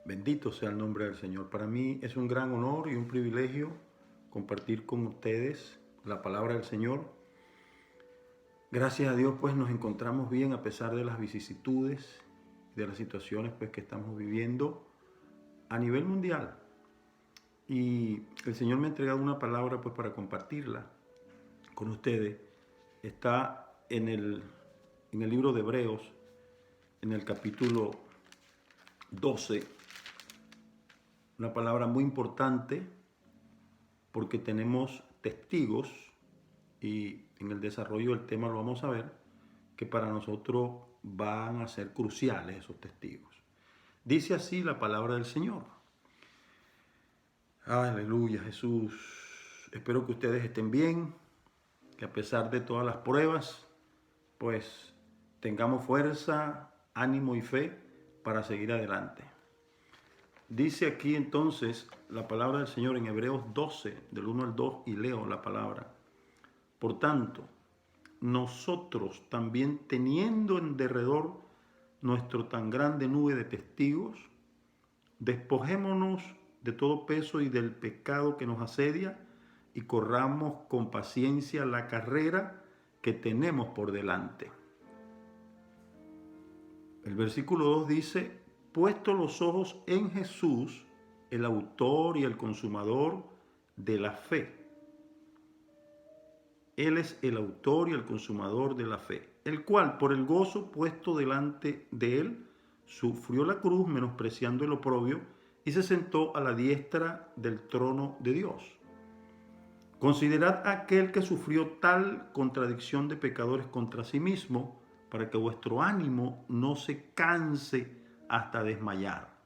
Bendito sea el nombre del Señor. Para mí es un gran honor y un privilegio compartir con ustedes la palabra del Señor. Gracias a Dios pues nos encontramos bien a pesar de las vicisitudes, de las situaciones pues que estamos viviendo a nivel mundial. Y el Señor me ha entregado una palabra pues para compartirla con ustedes. Está en el libro de Hebreos, en el capítulo 12, una palabra muy importante porque tenemos testigos y en el desarrollo del tema lo vamos a ver, que para nosotros van a ser cruciales esos testigos. Dice así la palabra del Señor. Aleluya, Jesús. Espero que ustedes estén bien, que a pesar de todas las pruebas, pues tengamos fuerza, ánimo y fe para seguir adelante. Dice aquí entonces la palabra del Señor en Hebreos 12, del 1 al 2, y leo la palabra. Por tanto, nosotros también teniendo en derredor nuestro tan grande nube de testigos, despojémonos de todo peso y del pecado que nos asedia y corramos con paciencia la carrera que tenemos por delante. El versículo 2 dice, puesto los ojos en Jesús, el autor y el consumador de la fe. Él es el autor y el consumador de la fe, el cual por el gozo puesto delante de él, sufrió la cruz menospreciando el oprobio y se sentó a la diestra del trono de Dios. Considerad a aquel que sufrió tal contradicción de pecadores contra sí mismo, para que vuestro ánimo no se canse hasta desmayar,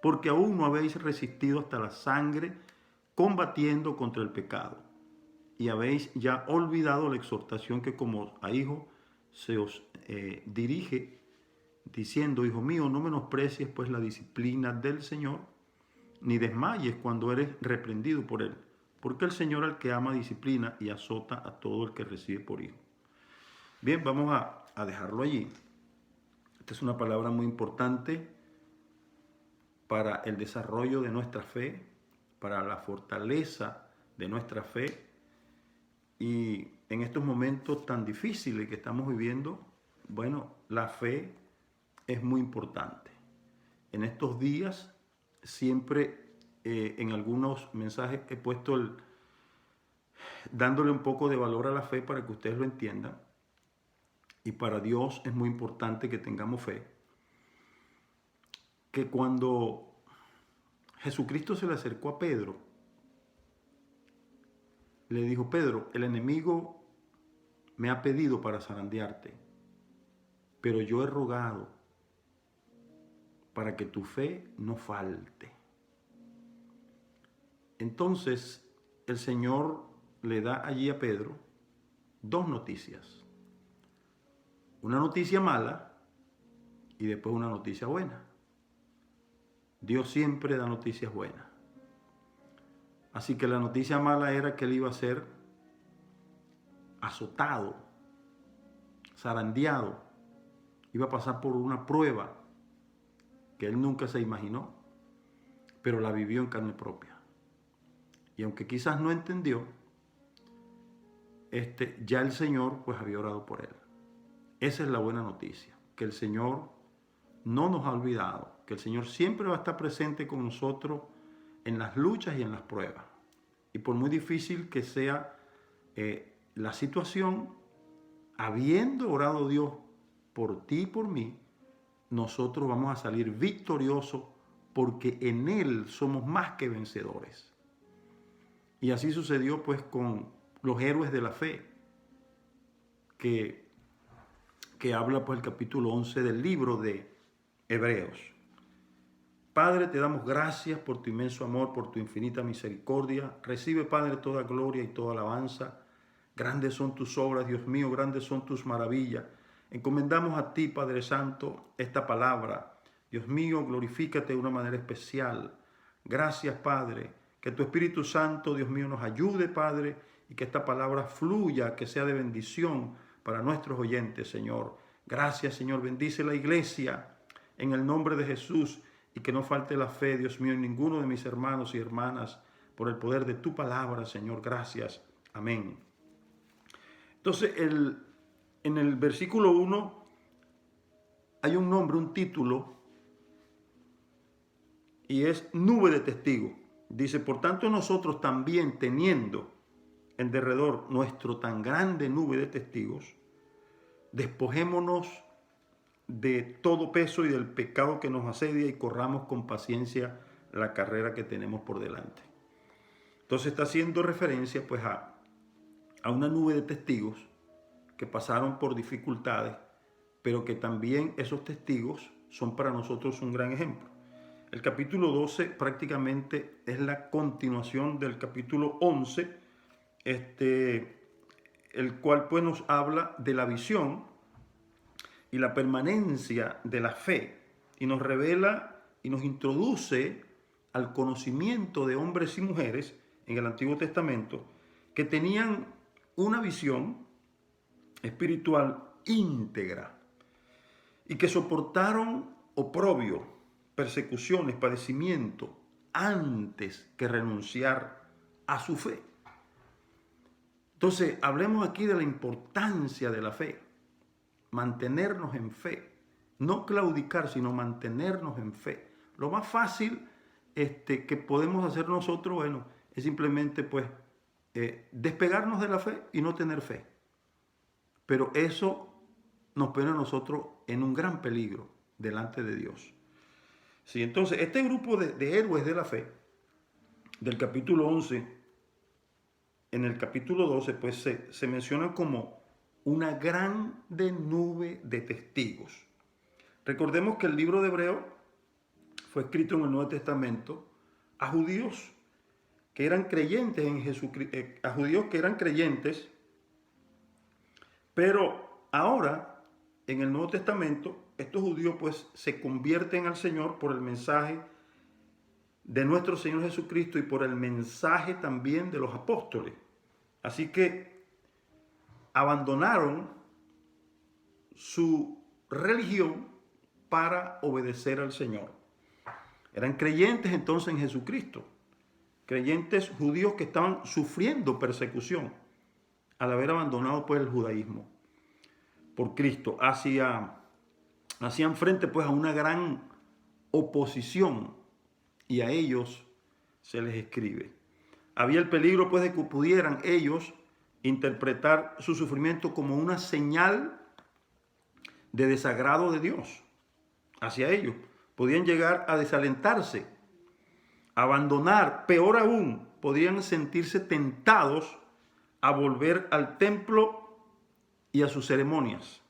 porque aún no habéis resistido hasta la sangre combatiendo contra el pecado, y habéis ya olvidado la exhortación que como a hijo se os dirige, diciendo, hijo mío, no menosprecies pues la disciplina del Señor, ni desmayes cuando eres reprendido por él, porque el Señor al que ama disciplina y azota a todo el que recibe por hijo. Bien, vamos a dejarlo allí. Esta es una palabra muy importante para el desarrollo de nuestra fe, para la fortaleza de nuestra fe. Y en estos momentos tan difíciles que estamos viviendo, bueno, la fe es muy importante. En estos días siempre en algunos mensajes he puesto dándole un poco de valor a la fe para que ustedes lo entiendan. Y para Dios es muy importante que tengamos fe. Que cuando Jesucristo se le acercó a Pedro, le dijo, Pedro, el enemigo me ha pedido para zarandearte, pero yo he rogado para que tu fe no falte. Entonces el Señor le da allí a Pedro dos noticias. Una noticia mala y después una noticia buena. Dios siempre da noticias buenas. Así que la noticia mala era que él iba a ser azotado, zarandeado, iba a pasar por una prueba que él nunca se imaginó, pero la vivió en carne propia. Y aunque quizás no entendió, ya el Señor pues había orado por él. Esa es la buena noticia, que el Señor no nos ha olvidado, que el Señor siempre va a estar presente con nosotros en las luchas y en las pruebas. Y por muy difícil que sea la situación, habiendo orado Dios por ti y por mí, nosotros vamos a salir victoriosos porque en Él somos más que vencedores. Y así sucedió pues con los héroes de la fe, que habla pues el capítulo 11 del libro de Hebreos. Padre, te damos gracias por tu inmenso amor, por tu infinita misericordia. Recibe, Padre, toda gloria y toda alabanza. Grandes son tus obras, Dios mío, grandes son tus maravillas. Encomendamos a ti, Padre Santo, esta palabra. Dios mío, glorifícate de una manera especial. Gracias, Padre. Que tu Espíritu Santo, Dios mío, nos ayude, Padre, y que esta palabra fluya, que sea de bendición para nuestros oyentes, Señor. Gracias, Señor. Bendice la iglesia en el nombre de Jesús y que no falte la fe, Dios mío, en ninguno de mis hermanos y hermanas, por el poder de tu palabra, Señor. Gracias. Amén. Entonces, en el versículo 1 hay un nombre, un título, y es nube de testigos. Dice, por tanto nosotros también, teniendo en derredor nuestro tan grande nube de testigos, despojémonos de todo peso y del pecado que nos asedia y corramos con paciencia la carrera que tenemos por delante. Entonces está haciendo referencia pues a una nube de testigos que pasaron por dificultades, pero que también esos testigos son para nosotros un gran ejemplo. El capítulo 12 prácticamente es la continuación del capítulo 11, el cual pues nos habla de la visión y la permanencia de la fe, y nos revela y nos introduce al conocimiento de hombres y mujeres en el Antiguo Testamento que tenían una visión espiritual íntegra y que soportaron oprobio, persecuciones, padecimiento antes que renunciar a su fe. Entonces, hablemos aquí de la importancia de la fe. Mantenernos en fe, no claudicar, sino mantenernos en fe. Lo más fácil que podemos hacer nosotros, bueno, es simplemente pues despegarnos de la fe y no tener fe. Pero eso nos pone a nosotros en un gran peligro delante de Dios. Sí, entonces, este grupo de héroes de la fe, del capítulo 11, en el capítulo 12, pues se mencionan como una grande nube de testigos. Recordemos que el libro de Hebreo fue escrito en el Nuevo Testamento a judíos que eran creyentes en Jesucristo, a judíos que eran creyentes, pero ahora en el Nuevo Testamento estos judíos pues se convierten al Señor por el mensaje de nuestro Señor Jesucristo y por el mensaje también de los apóstoles. Así que abandonaron su religión para obedecer al Señor. Eran creyentes entonces en Jesucristo, creyentes judíos que estaban sufriendo persecución al haber abandonado pues el judaísmo por Cristo. Hacían frente pues a una gran oposición y a ellos se les escribe. Había el peligro pues de que pudieran ellos interpretar su sufrimiento como una señal de desagrado de Dios hacia ellos. Podían llegar a desalentarse, a abandonar, peor aún, podían sentirse tentados a volver al templo y a sus ceremonias.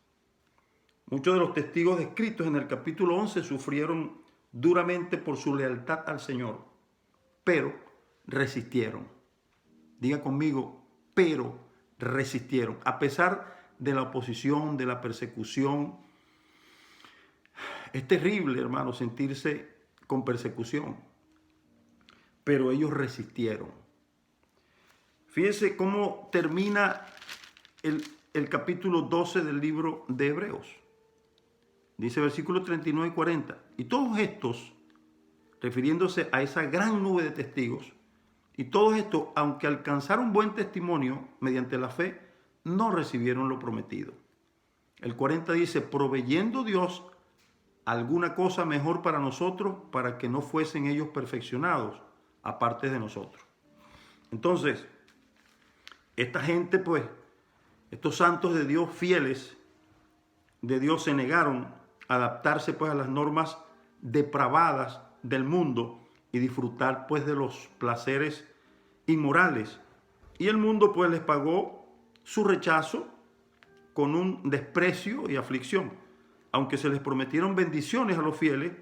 Muchos de los testigos descritos en el capítulo 11 sufrieron duramente por su lealtad al Señor, pero resistieron. Diga conmigo, pero resistieron. A pesar de la oposición, de la persecución. Es terrible, hermano, sentirse con persecución. Pero ellos resistieron. Fíjense cómo termina el capítulo 12 del libro de Hebreos. Dice versículos 39 y 40. Y todos estos, refiriéndose a esa gran nube de testigos, y todos estos, aunque alcanzaron buen testimonio mediante la fe, no recibieron lo prometido. El 40 dice, proveyendo Dios alguna cosa mejor para nosotros, para que no fuesen ellos perfeccionados, aparte de nosotros. Entonces, esta gente, pues, estos santos de Dios fieles, de Dios se negaron a adaptarse, pues, a las normas depravadas del mundo y disfrutar, pues, de los placeres inmorales. Y el mundo, pues, les pagó su rechazo con un desprecio y aflicción. Aunque se les prometieron bendiciones a los fieles,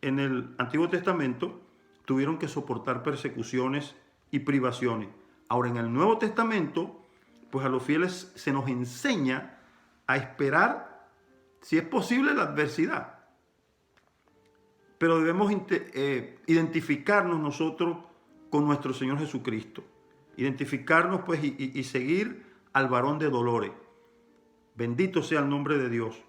en el Antiguo Testamento tuvieron que soportar persecuciones y privaciones. Ahora, en el Nuevo Testamento, pues a los fieles se nos enseña a esperar, si es posible, la adversidad. Pero debemos identificarnos nosotros con nuestro Señor Jesucristo. Identificarnos, pues, y seguir al varón de dolores. Bendito sea el nombre de Dios.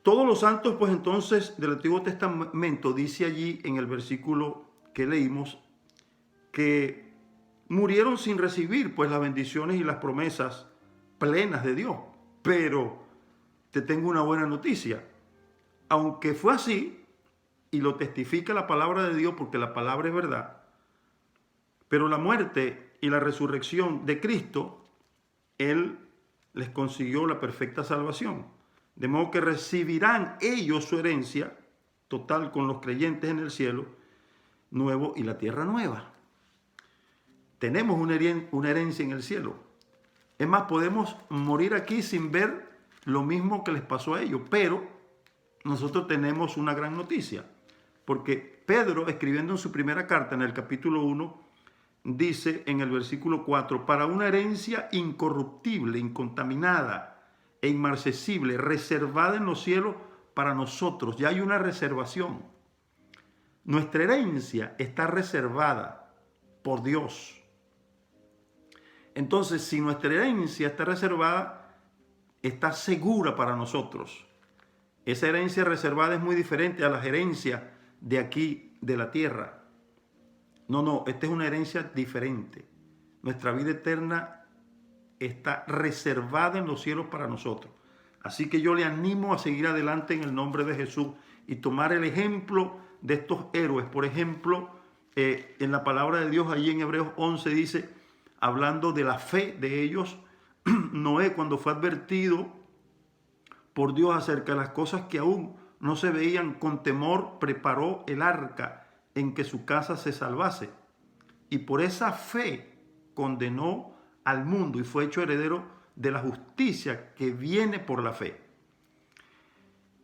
Todos los santos, pues entonces, del Antiguo Testamento, dice allí en el versículo que leímos, que murieron sin recibir, pues, las bendiciones y las promesas plenas de Dios. Pero te tengo una buena noticia. Aunque fue así, y lo testifica la palabra de Dios, porque la palabra es verdad, pero la muerte y la resurrección de Cristo, Él les consiguió la perfecta salvación. De modo que recibirán ellos su herencia total con los creyentes en el cielo nuevo y la tierra nueva. Tenemos una herencia en el cielo. Es más, podemos morir aquí sin ver lo mismo que les pasó a ellos, pero nosotros tenemos una gran noticia, porque Pedro, escribiendo en su primera carta, en el capítulo 1, dice en el versículo 4, para una herencia incorruptible, incontaminada e inmarcesible, reservada en los cielos para nosotros. Ya hay una reservación. Nuestra herencia está reservada por Dios. Entonces, si nuestra herencia está reservada, está segura para nosotros. Esa herencia reservada es muy diferente a las herencias de aquí, de la tierra. No, esta es una herencia diferente. Nuestra vida eterna está reservada en los cielos para nosotros. Así que yo le animo a seguir adelante en el nombre de Jesús y tomar el ejemplo de estos héroes. Por ejemplo, en la palabra de Dios, allí en Hebreos 11 dice, hablando de la fe de ellos, Noé, cuando fue advertido por Dios acerca de las cosas que aún no se veían, con temor preparó el arca en que su casa se salvase. Y por esa fe condenó al mundo y fue hecho heredero de la justicia que viene por la fe.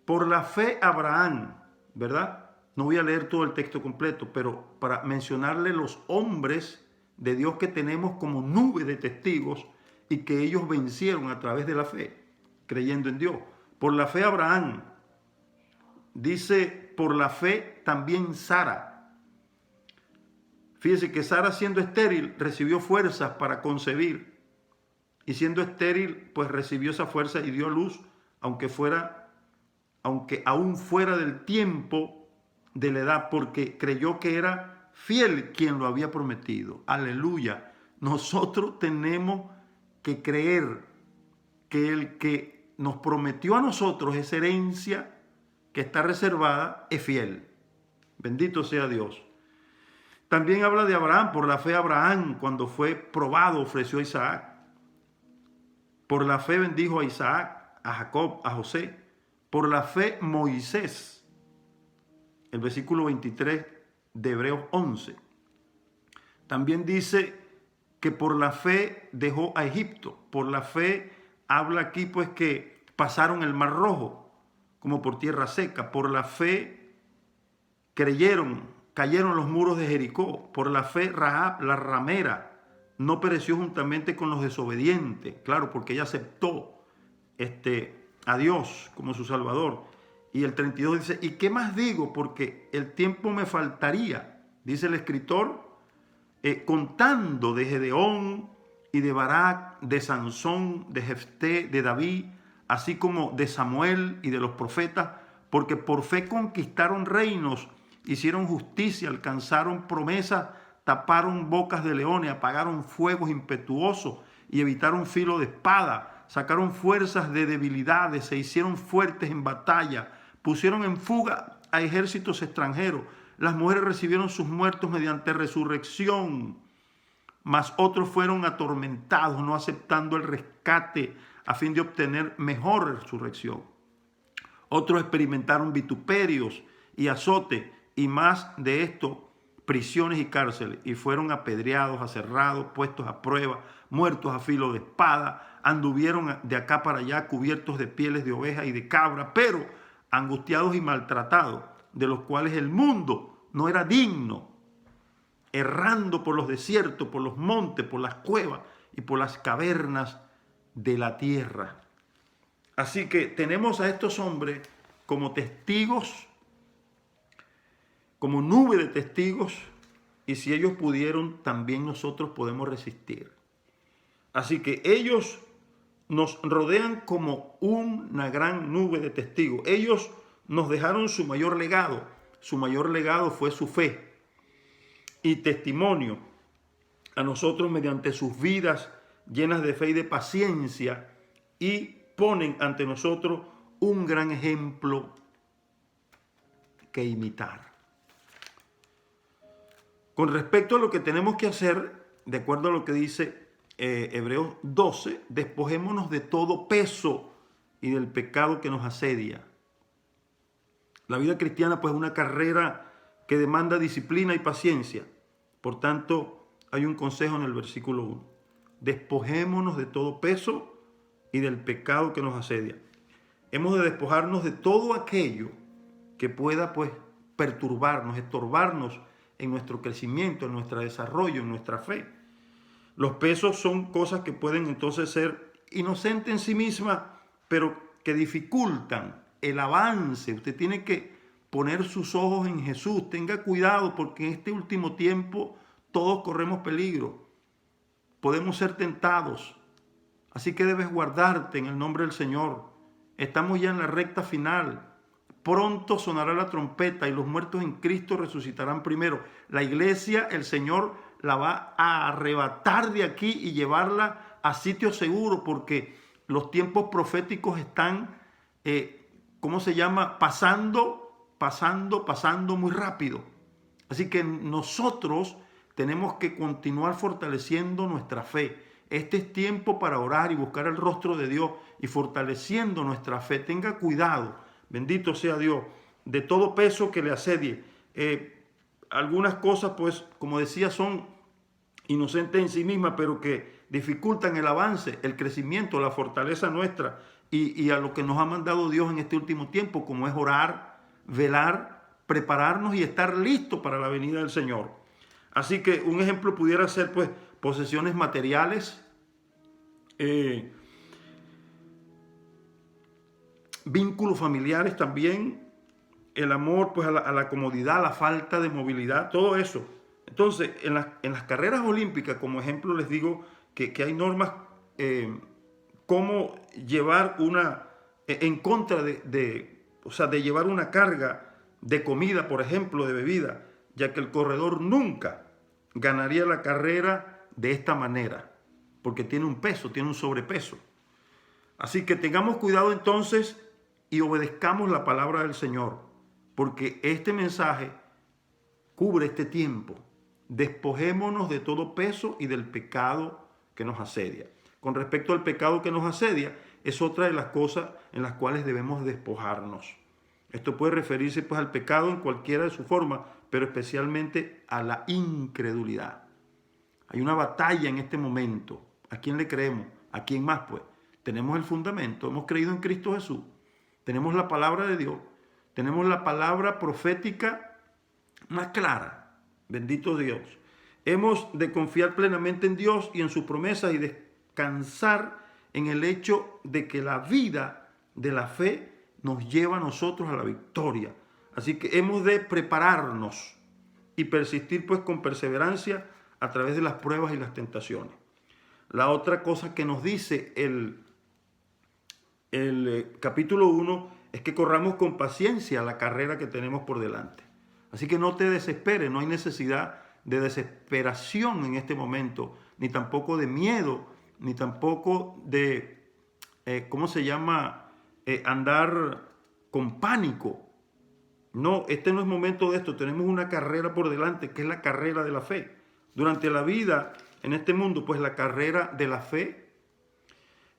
Por la fe Abraham, ¿verdad? No voy a leer todo el texto completo, pero para mencionarle los hombres de Dios que tenemos como nube de testigos y que ellos vencieron a través de la fe, creyendo en Dios. Por la fe Abraham, dice, por la fe también Sara. Fíjese que Sara, siendo estéril, recibió fuerzas para concebir. Y siendo estéril, pues recibió esa fuerza y dio luz, aunque aún fuera del tiempo de la edad, porque creyó que era fiel quien lo había prometido. Aleluya. Nosotros tenemos que creer que el que nos prometió a nosotros esa herencia que está reservada es fiel. Bendito sea Dios. También habla de Abraham. Por la fe Abraham, cuando fue probado, ofreció a Isaac. Por la fe bendijo a Isaac, a Jacob, a José. Por la fe Moisés. El versículo 23 de Hebreos 11. También dice que por la fe dejó a Egipto. Por la fe habla aquí pues que pasaron el Mar Rojo como por tierra seca. Por la fe cayeron los muros de Jericó. Por la fe Rahab, la ramera, no pereció juntamente con los desobedientes. Claro, porque ella aceptó a Dios como su Salvador. Y el 32 dice, ¿y qué más digo? Porque el tiempo me faltaría, dice el escritor, contando de Gedeón y de Barak, de Sansón, de Jefté, de David, así como de Samuel y de los profetas, porque por fe conquistaron reinos, hicieron justicia, alcanzaron promesas, taparon bocas de leones, apagaron fuegos impetuosos y evitaron filo de espada, sacaron fuerzas de debilidades, se hicieron fuertes en batalla, pusieron en fuga a ejércitos extranjeros. Las mujeres recibieron sus muertos mediante resurrección, mas otros fueron atormentados, no aceptando el rescate a fin de obtener mejor resurrección. Otros experimentaron vituperios y azote, y más de esto, prisiones y cárceles, y fueron apedreados, aserrados, puestos a prueba, muertos a filo de espada, anduvieron de acá para allá cubiertos de pieles de oveja y de cabra, pero angustiados y maltratados, de los cuales el mundo no era digno, errando por los desiertos, por los montes, por las cuevas y por las cavernas de la tierra. Así que tenemos a estos hombres como testigos, como nube de testigos, y si ellos pudieron, también nosotros podemos resistir. Así que ellos nos rodean como una gran nube de testigos. Ellos nos dejaron su mayor legado. Su mayor legado fue su fe y testimonio a nosotros mediante sus vidas llenas de fe y de paciencia, y ponen ante nosotros un gran ejemplo que imitar. Con respecto a lo que tenemos que hacer, de acuerdo a lo que dice Hebreos 12, despojémonos de todo peso y del pecado que nos asedia. La vida cristiana pues es una carrera que demanda disciplina y paciencia. Por tanto, hay un consejo en el versículo 1. Despojémonos de todo peso y del pecado que nos asedia. Hemos de despojarnos de todo aquello que pueda pues perturbarnos, estorbarnos en nuestro crecimiento, en nuestro desarrollo, en nuestra fe. Los pesos son cosas que pueden entonces ser inocentes en sí mismas, pero que dificultan el avance. Usted tiene que poner sus ojos en Jesús. Tenga cuidado, porque en este último tiempo todos corremos peligro. Podemos ser tentados. Así que debes guardarte en el nombre del Señor. Estamos ya en la recta final. Pronto sonará la trompeta y los muertos en Cristo resucitarán primero. La iglesia, el Señor la va a arrebatar de aquí y llevarla a sitio seguro, porque los tiempos proféticos están, pasando muy rápido. Así que nosotros tenemos que continuar fortaleciendo nuestra fe. Este es tiempo para orar y buscar el rostro de Dios y fortaleciendo nuestra fe. Tenga cuidado, bendito sea Dios, de todo peso que le asedie. Algunas cosas, pues, como decía, son inocentes en sí mismas, pero que dificultan el avance, el crecimiento, la fortaleza nuestra y a lo que nos ha mandado Dios en este último tiempo, como es orar, velar, prepararnos y estar listos para la venida del Señor. Así que un ejemplo pudiera ser, pues, posesiones materiales, vínculos familiares también, el amor pues a la comodidad, la falta de movilidad, todo eso. Entonces, en las carreras olímpicas, como ejemplo, les digo que hay normas cómo llevar en contra de llevar una carga de comida, por ejemplo, de bebida, ya que el corredor nunca ganaría la carrera de esta manera, porque tiene un peso, tiene un sobrepeso. Así que tengamos cuidado entonces y obedezcamos la palabra del Señor, porque este mensaje cubre este tiempo. Despojémonos de todo peso y del pecado que nos asedia. Con respecto al pecado que nos asedia, es otra de las cosas en las cuales debemos despojarnos. Esto puede referirse pues al pecado en cualquiera de sus formas, pero especialmente a la incredulidad. Hay una batalla en este momento. ¿A quién le creemos? ¿A quién más pues? Tenemos el fundamento, hemos creído en Cristo Jesús. Tenemos la palabra de Dios. Tenemos la palabra profética más clara. Bendito Dios. Hemos de confiar plenamente en Dios y en sus promesas y descansar en el hecho de que la vida de la fe nos lleva a nosotros a la victoria. Así que hemos de prepararnos y persistir pues con perseverancia a través de las pruebas y las tentaciones. La otra cosa que nos dice el capítulo 1 es que corramos con paciencia la carrera que tenemos por delante. Así que no te desesperes, no hay necesidad de desesperación en este momento, ni tampoco de miedo, ni tampoco de, andar con pánico. No, este no es momento de esto. Tenemos una carrera por delante, que es la carrera de la fe. Durante la vida en este mundo, pues la carrera de la fe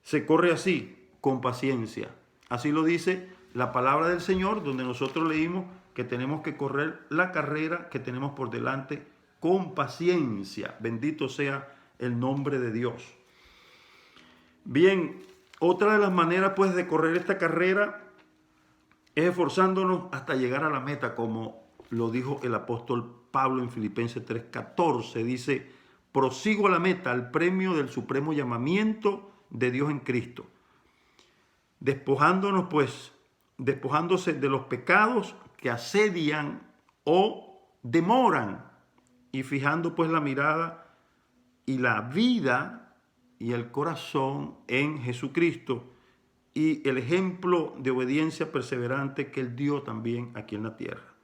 se corre así, con paciencia. Así lo dice la palabra del Señor, donde nosotros leímos que tenemos que correr la carrera que tenemos por delante con paciencia. Bendito sea el nombre de Dios. Bien, otra de las maneras pues de correr esta carrera es esforzándonos hasta llegar a la meta, como lo dijo el apóstol Pablo en Filipenses 3:14. Dice: prosigo a la meta, al premio del supremo llamamiento de Dios en Cristo. Despojándose de los pecados que asedian o demoran, y fijando pues la mirada y la vida y el corazón en Jesucristo y el ejemplo de obediencia perseverante que Él dio también aquí en la tierra.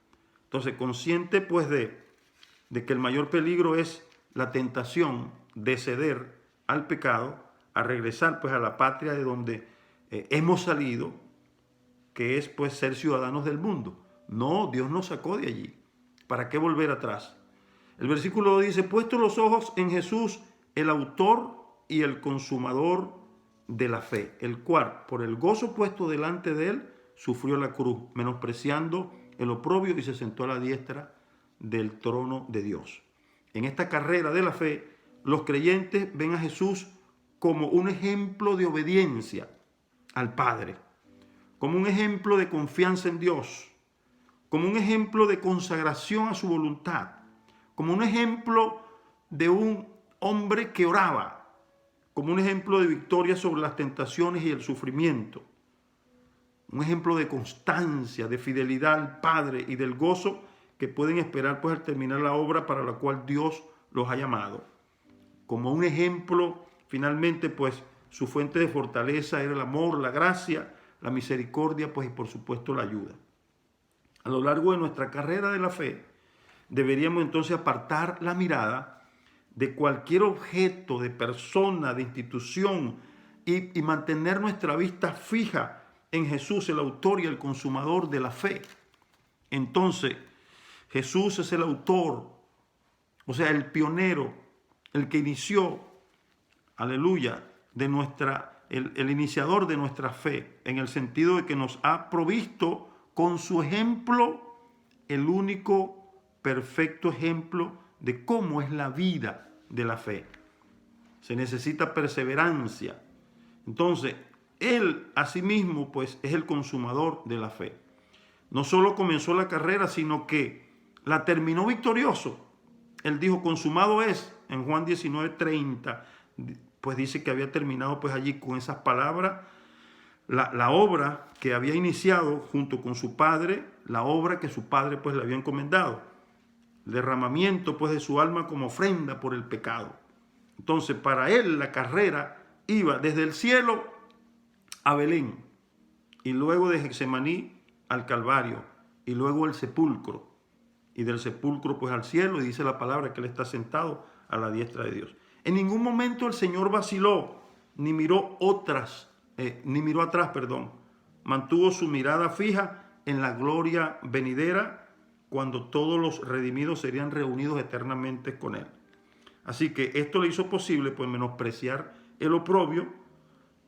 Entonces, consciente pues de que el mayor peligro es la tentación de ceder al pecado, a regresar pues a la patria de donde hemos salido, que es pues ser ciudadanos del mundo. No, Dios nos sacó de allí. ¿Para qué volver atrás? El versículo dice, puesto los ojos en Jesús, el autor y el consumador de la fe, el cual, por el gozo puesto delante de él, sufrió la cruz, menospreciando el oprobio y se sentó a la diestra del trono de Dios. En esta carrera de la fe, los creyentes ven a Jesús como un ejemplo de obediencia al Padre, como un ejemplo de confianza en Dios, como un ejemplo de consagración a su voluntad, como un ejemplo de un hombre que oraba, como un ejemplo de victoria sobre las tentaciones y el sufrimiento, un ejemplo de constancia, de fidelidad al Padre y del gozo que pueden esperar pues al terminar la obra para la cual Dios los ha llamado. Como un ejemplo, finalmente, pues su fuente de fortaleza era el amor, la gracia, la misericordia, pues y por supuesto la ayuda. A lo largo de nuestra carrera de la fe, deberíamos entonces apartar la mirada de cualquier objeto, de persona, de institución y mantener nuestra vista fija en Jesús, el autor y el consumador de la fe. Entonces, Jesús es el autor, o sea, el pionero, el que inició, aleluya, de el iniciador de nuestra fe, en el sentido de que nos ha provisto con su ejemplo, el único perfecto ejemplo de cómo es la vida de la fe. Se necesita perseverancia. Entonces, Él asimismo, pues, es el consumador de la fe. No solo comenzó la carrera, sino que la terminó victorioso. Él dijo, consumado es, en Juan 19:30, pues dice que había terminado pues allí con esas palabras, la obra que había iniciado junto con su padre, la obra que su padre pues le había encomendado, el derramamiento pues de su alma como ofrenda por el pecado. Entonces para él la carrera iba desde el cielo a Belén y luego de Getsemaní al Calvario y luego al sepulcro y del sepulcro pues al cielo, y dice la palabra que él está sentado a la diestra de Dios. En ningún momento el Señor vaciló ni miró atrás, mantuvo su mirada fija en la gloria venidera cuando todos los redimidos serían reunidos eternamente con él. Así que esto le hizo posible pues menospreciar el oprobio,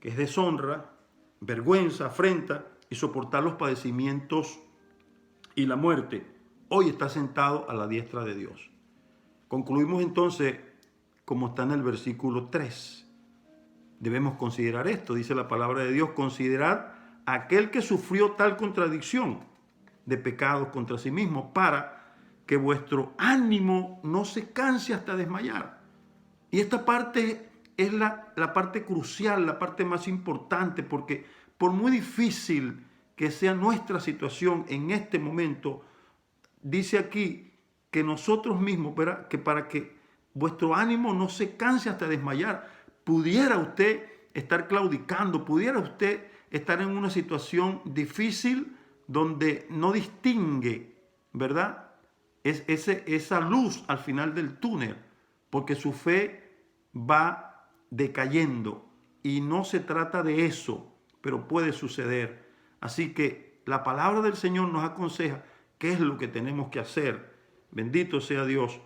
que es deshonra, vergüenza, afrenta, y soportar los padecimientos y la muerte. Hoy está sentado a la diestra de Dios. Concluimos entonces, como está en el versículo 3. Debemos considerar esto, dice la palabra de Dios, considerad a aquel que sufrió tal contradicción de pecados contra sí mismo, para que vuestro ánimo no se canse hasta desmayar. Y esta parte es la parte crucial, la parte más importante, porque por muy difícil que sea nuestra situación en este momento, dice aquí que nosotros mismos, ¿verdad?, que para que vuestro ánimo no se canse hasta desmayar, pudiera usted estar claudicando, pudiera usted estar en una situación difícil donde no distingue, ¿verdad?, esa luz al final del túnel, porque su fe va decayendo y no se trata de eso, pero puede suceder. Así que la palabra del Señor nos aconseja qué es lo que tenemos que hacer. Bendito sea Dios.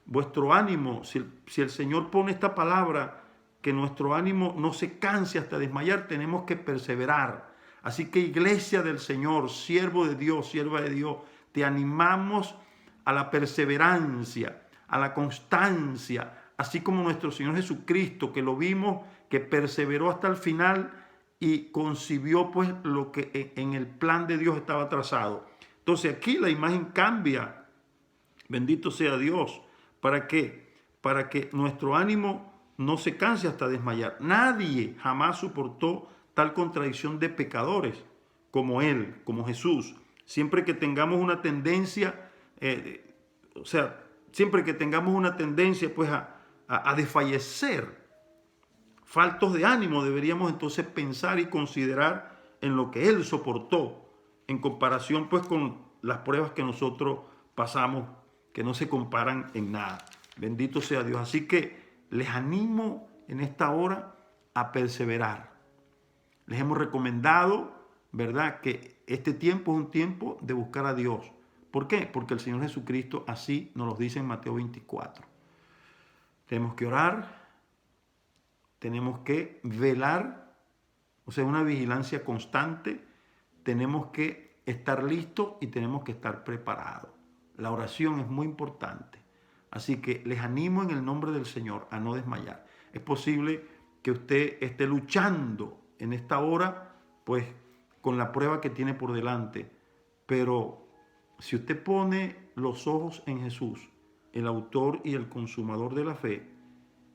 Vuestro ánimo, si el Señor pone esta palabra, que nuestro ánimo no se canse hasta desmayar, tenemos que perseverar. Así que iglesia del Señor, siervo de Dios, sierva de Dios, te animamos a la perseverancia, a la constancia, así como nuestro Señor Jesucristo, que lo vimos, que perseveró hasta el final y concibió pues lo que en el plan de Dios estaba trazado. Entonces aquí la imagen cambia. Bendito sea Dios. ¿Para qué? Para que nuestro ánimo no se canse hasta desmayar. Nadie jamás soportó tal contradicción de pecadores como Él, como Jesús. Siempre que tengamos una tendencia, siempre que tengamos una tendencia pues a desfallecer, faltos de ánimo, deberíamos entonces pensar y considerar en lo que Él soportó en comparación pues con las pruebas que nosotros pasamos, que no se comparan en nada. Bendito sea Dios. Así que les animo en esta hora a perseverar. Les hemos recomendado, ¿verdad?, que este tiempo es un tiempo de buscar a Dios. ¿Por qué? Porque el Señor Jesucristo así nos lo dice en Mateo 24. Tenemos que orar, tenemos que velar, o sea, una vigilancia constante, tenemos que estar listos y tenemos que estar preparados. La oración es muy importante. Así que les animo en el nombre del Señor a no desmayar. Es posible que usted esté luchando en esta hora, pues, con la prueba que tiene por delante. Pero si usted pone los ojos en Jesús, el autor y el consumador de la fe,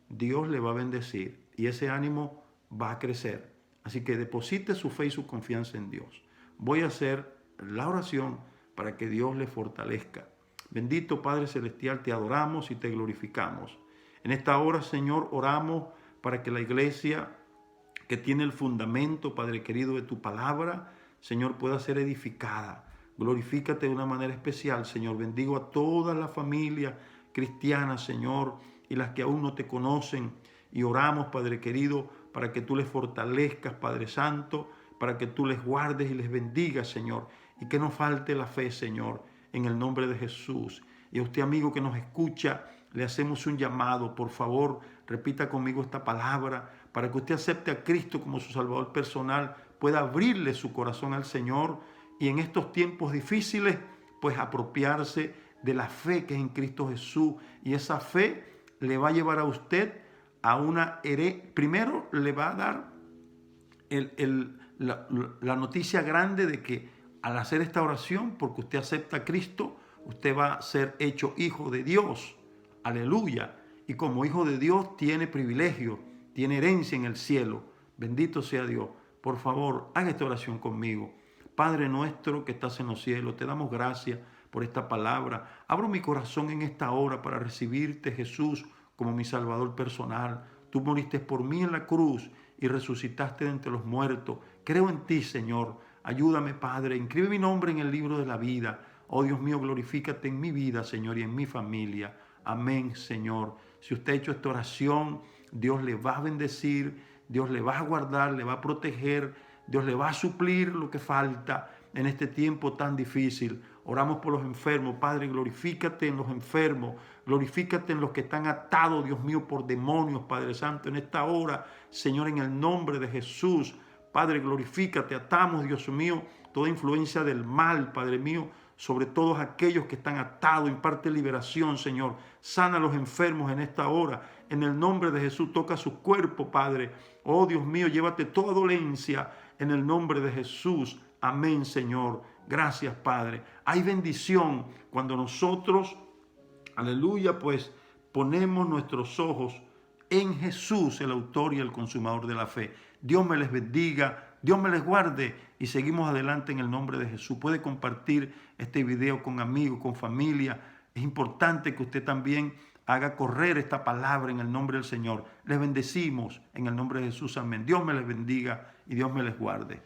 Dios le va a bendecir y ese ánimo va a crecer. Así que deposite su fe y su confianza en Dios. Voy a hacer la oración para que Dios le fortalezca. Bendito Padre Celestial, te adoramos y te glorificamos. En esta hora, Señor, oramos para que la iglesia que tiene el fundamento, Padre querido, de tu palabra, Señor, pueda ser edificada. Glorifícate de una manera especial, Señor. Bendigo a toda la familia cristiana, Señor, y las que aún no te conocen. Y oramos, Padre querido, para que tú les fortalezcas, Padre Santo, para que tú les guardes y les bendigas, Señor. Y que no falte la fe, Señor, en el nombre de Jesús. Y a usted, amigo que nos escucha, le hacemos un llamado. Por favor, repita conmigo esta palabra para que usted acepte a Cristo como su Salvador personal, pueda abrirle su corazón al Señor y en estos tiempos difíciles, pues apropiarse de la fe que es en Cristo Jesús. Y esa fe le va a llevar a usted a una herencia. Primero le va a dar la noticia grande de que al hacer esta oración, porque usted acepta a Cristo, usted va a ser hecho hijo de Dios. Aleluya. Y como hijo de Dios tiene privilegio, tiene herencia en el cielo. Bendito sea Dios. Por favor, haga esta oración conmigo. Padre nuestro que estás en los cielos, te damos gracias por esta palabra. Abro mi corazón en esta hora para recibirte, Jesús, como mi Salvador personal. Tú moriste por mí en la cruz y resucitaste de entre los muertos. Creo en ti, Señor. Ayúdame, Padre. Inscribe mi nombre en el libro de la vida. Oh Dios mío, glorifícate en mi vida, Señor, y en mi familia. Amén, Señor. Si usted ha hecho esta oración, Dios le va a bendecir, Dios le va a guardar, le va a proteger, Dios le va a suplir lo que falta en este tiempo tan difícil. Oramos por los enfermos. Padre, glorifícate en los enfermos, glorifícate en los que están atados, Dios mío, por demonios, Padre Santo, en esta hora, Señor, en el nombre de Jesús. Padre, glorifícate, atamos, Dios mío, toda influencia del mal, Padre mío, sobre todos aquellos que están atados, imparte liberación, Señor. Sana a los enfermos en esta hora. En el nombre de Jesús, toca su cuerpo, Padre. Oh, Dios mío, llévate toda dolencia en el nombre de Jesús. Amén, Señor. Gracias, Padre. Hay bendición cuando nosotros, aleluya, pues ponemos nuestros ojos en Jesús, el autor y el consumador de la fe. Dios me les bendiga, Dios me les guarde y seguimos adelante en el nombre de Jesús. Puede compartir este video con amigos, con familia. Es importante que usted también haga correr esta palabra en el nombre del Señor. Les bendecimos en el nombre de Jesús. Amén. Dios me les bendiga y Dios me les guarde.